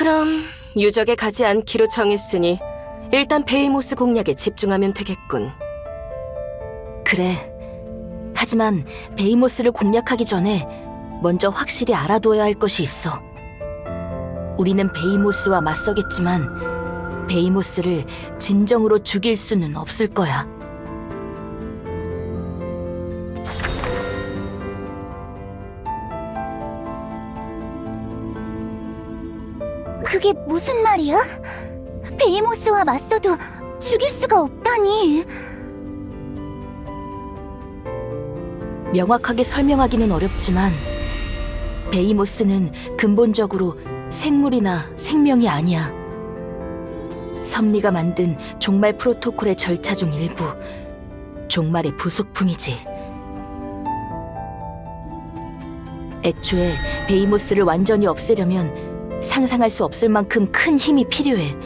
그럼 유적에 가지 않기로 정했으니 일단 베이모스 공략에 집중하면 되겠군. 그래. 하지만 베이모스를 공략하기 전에 먼저 확실히 알아둬야 할 것이 있어. 우리는 베이모스와 맞서겠지만 베이모스를 진정으로 죽일 수는 없을 거야. 그게 무슨 말이야? 베이모스와 맞서도 죽일 수가 없다니. 명확하게 설명하기는 어렵지만 베이모스는 근본적으로 생물이나 생명이 아니야. 섭리가 만든 종말 프로토콜의 절차 중 일부, 종말의 부속품이지. 애초에 베이모스를 완전히 없애려면 상상할 수 없을 만큼 큰 힘이 필요해.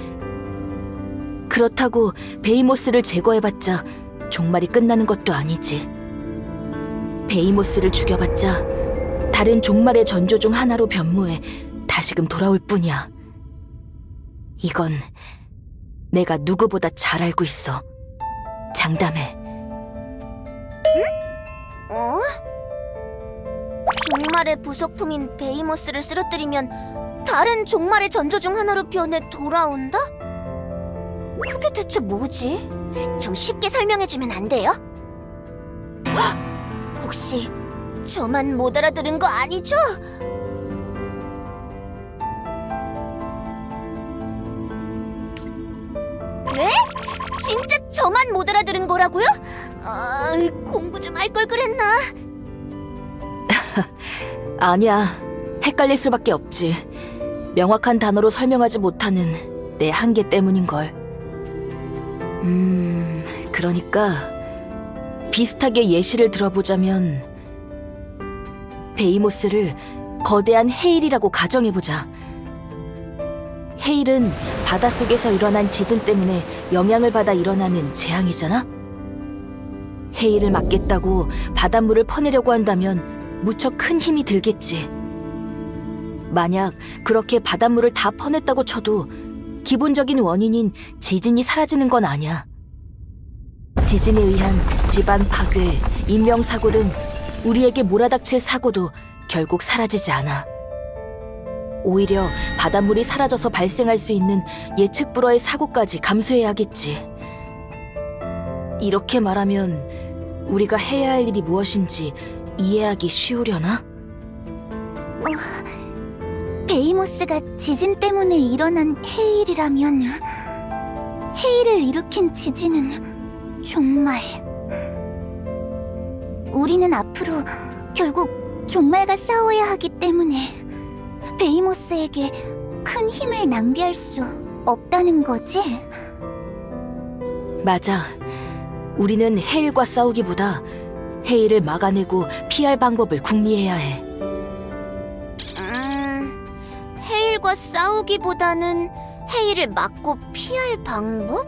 그렇다고 베이모스를 제거해봤자 종말이 끝나는 것도 아니지. 베이모스를 죽여봤자 다른 종말의 전조 중 하나로 변모해 다시금 돌아올 뿐이야. 이건 내가 누구보다 잘 알고 있어. 장담해. 어? 종말의 부속품인 베이모스를 쓰러뜨리면 다른 종말의 전조 중 하나로 변해 돌아온다? 그게 대체 뭐지? 좀 쉽게 설명해주면 안 돼요? 헉! 혹시 저만 못 알아들은 거 아니죠? 네? 진짜 저만 못 알아들은 거라고요? 공부 좀 할 걸 그랬나? 아니야. 헷갈릴 수밖에 없지. 명확한 단어로 설명하지 못하는 내 한계 때문인걸. 그러니까 비슷하게 예시를 들어보자면 베이모스를 거대한 헤일이라고 가정해보자. 헤일은 바닷속에서 일어난 지진 때문에 영향을 받아 일어나는 재앙이잖아? 헤일을 막겠다고 바닷물을 퍼내려고 한다면 무척 큰 힘이 들겠지. 만약 그렇게 바닷물을 다 퍼냈다고 쳐도 기본적인 원인인 지진이 사라지는 건 아니야. 지진에 의한 집안 파괴, 인명사고 등 우리에게 몰아닥칠 사고도 결국 사라지지 않아. 오히려 바닷물이 사라져서 발생할 수 있는 예측 불허의 사고까지 감수해야겠지. 이렇게 말하면 우리가 해야 할 일이 무엇인지 이해하기 쉬우려나? 베이모스가 지진 때문에 일어난 헤일이라면 헤일을 일으킨 지진은 종말. 우리는 앞으로 결국 종말과 싸워야 하기 때문에 베이모스에게 큰 힘을 낭비할 수 없다는 거지? 맞아. 우리는 헤일과 싸우기보다 헤일을 막아내고 피할 방법을 궁리해야 해. 헤일과 싸우기보다는 헤일을 막고 피할 방법?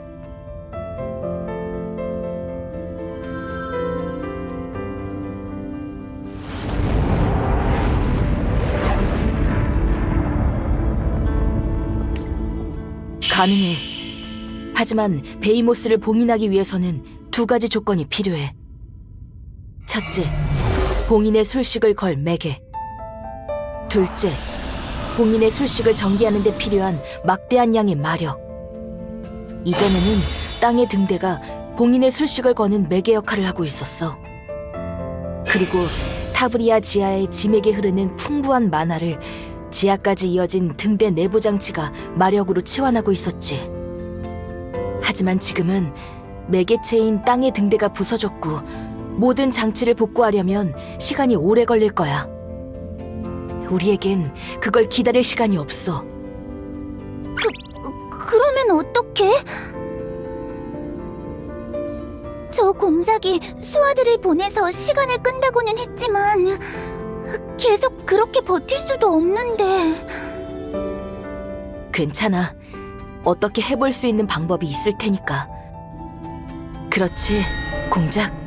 가능해. 하지만 베이모스를 봉인하기 위해서는 두 가지 조건이 필요해. 첫째, 봉인의 술식을 걸 매개. 둘째, 봉인의 술식을 전개하는 데 필요한 막대한 양의 마력. 이전에는 땅의 등대가 봉인의 술식을 거는 매개 역할을 하고 있었어. 그리고 타브리아 지하의 짐에게 흐르는 풍부한 만화를 지하까지 이어진 등대 내부 장치가 마력으로 치환하고 있었지. 하지만 지금은 매개체인 땅의 등대가 부서졌고 모든 장치를 복구하려면 시간이 오래 걸릴 거야. 우리에겐 그걸 기다릴 시간이 없어. 그러면 어떡해? 저 공작이 수하들을 보내서 시간을 끈다고는 했지만 계속 그렇게 버틸 수도 없는데. 괜찮아. 어떻게 해볼 수 있는 방법이 있을 테니까. 그렇지, 공작?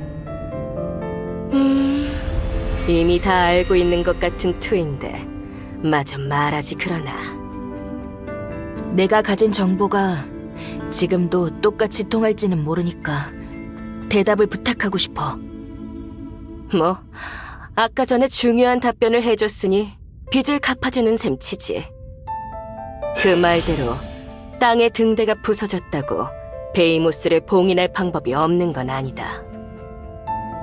이미 다 알고 있는 것 같은 투인데 마저 말하지 그러나. 내가 가진 정보가 지금도 똑같이 통할지는 모르니까 대답을 부탁하고 싶어. 뭐, 아까 전에 중요한 답변을 해줬으니 빚을 갚아주는 셈치지. 그 말대로 땅의 등대가 부서졌다고 베이모스를 봉인할 방법이 없는 건 아니다.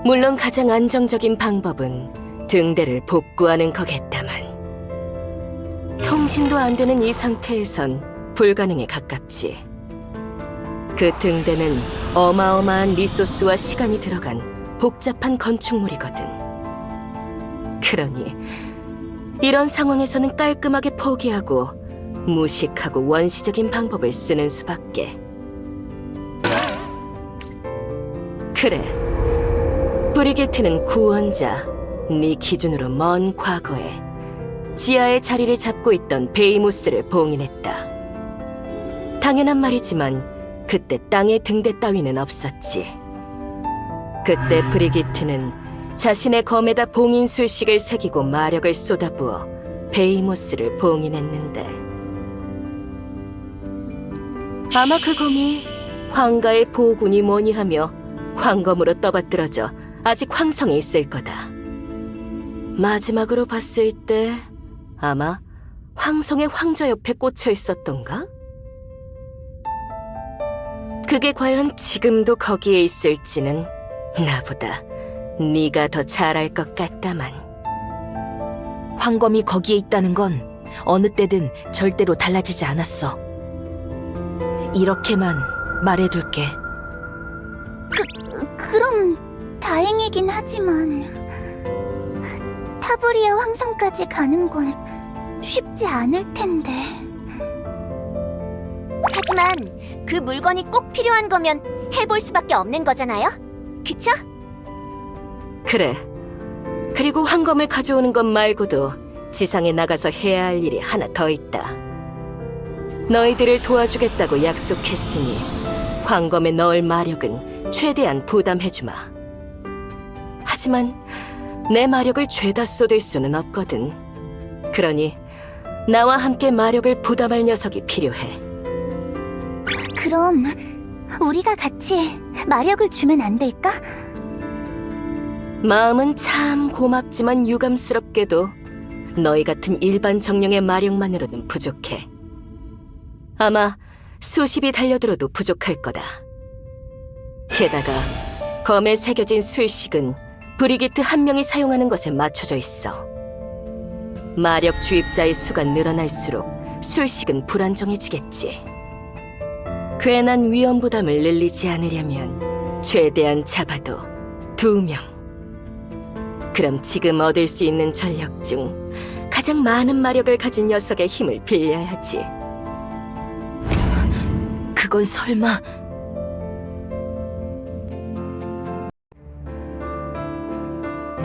물론 가장 안정적인 방법은 등대를 복구하는 거겠다만 통신도 안 되는 이 상태에선 불가능에 가깝지. 그 등대는 어마어마한 리소스와 시간이 들어간 복잡한 건축물이거든. 그러니 이런 상황에서는 깔끔하게 포기하고 무식하고 원시적인 방법을 쓰는 수밖에. 그래, 브리게트는 구원자, 네 기준으로 먼 과거에 지하의 자리를 잡고 있던 베이모스를 봉인했다. 당연한 말이지만 그때 땅의 등대 따위는 없었지. 그때 브리기트는 자신의 검에다 봉인 술식을 새기고 마력을 쏟아부어 베이모스를 봉인했는데 아마 그 검이 황가의 보군이 뭐니 하며 황검으로 떠받들어져 아직 황성에 있을 거다. 마지막으로 봤을 때 아마 황성의 황저 옆에 꽂혀 있었던가? 그게 과연 지금도 거기에 있을지는 나보다 네가 더 잘 알 것 같다만. 황검이 거기에 있다는 건 어느 때든 절대로 달라지지 않았어. 이렇게만 말해둘게. 그럼 다행이긴 하지만 타브리아 황성까지 가는 건 쉽지 않을 텐데. 하지만 그 물건이 꼭 필요한 거면 해볼 수밖에 없는 거잖아요? 그쵸? 그래. 그리고 황검을 가져오는 것 말고도 지상에 나가서 해야 할 일이 하나 더 있다. 너희들을 도와주겠다고 약속했으니 황검에 넣을 마력은 최대한 부담해주마. 하지만 내 마력을 죄다 쏟을 수는 없거든. 그러니 나와 함께 마력을 부담할 녀석이 필요해. 그럼 우리가 같이 마력을 주면 안 될까? 마음은 참 고맙지만 유감스럽게도 너희 같은 일반 정령의 마력만으로는 부족해. 아마 수십이 달려들어도 부족할 거다. 게다가 검에 새겨진 술식은 브리기트 한 명이 사용하는 것에 맞춰져 있어. 마력 주입자의 수가 늘어날수록 술식은 불안정해지겠지. 괜한 위험 부담을 늘리지 않으려면 최대한 잡아도 2명. 그럼 지금 얻을 수 있는 전력 중 가장 많은 마력을 가진 녀석의 힘을 빌려야지. 그건 설마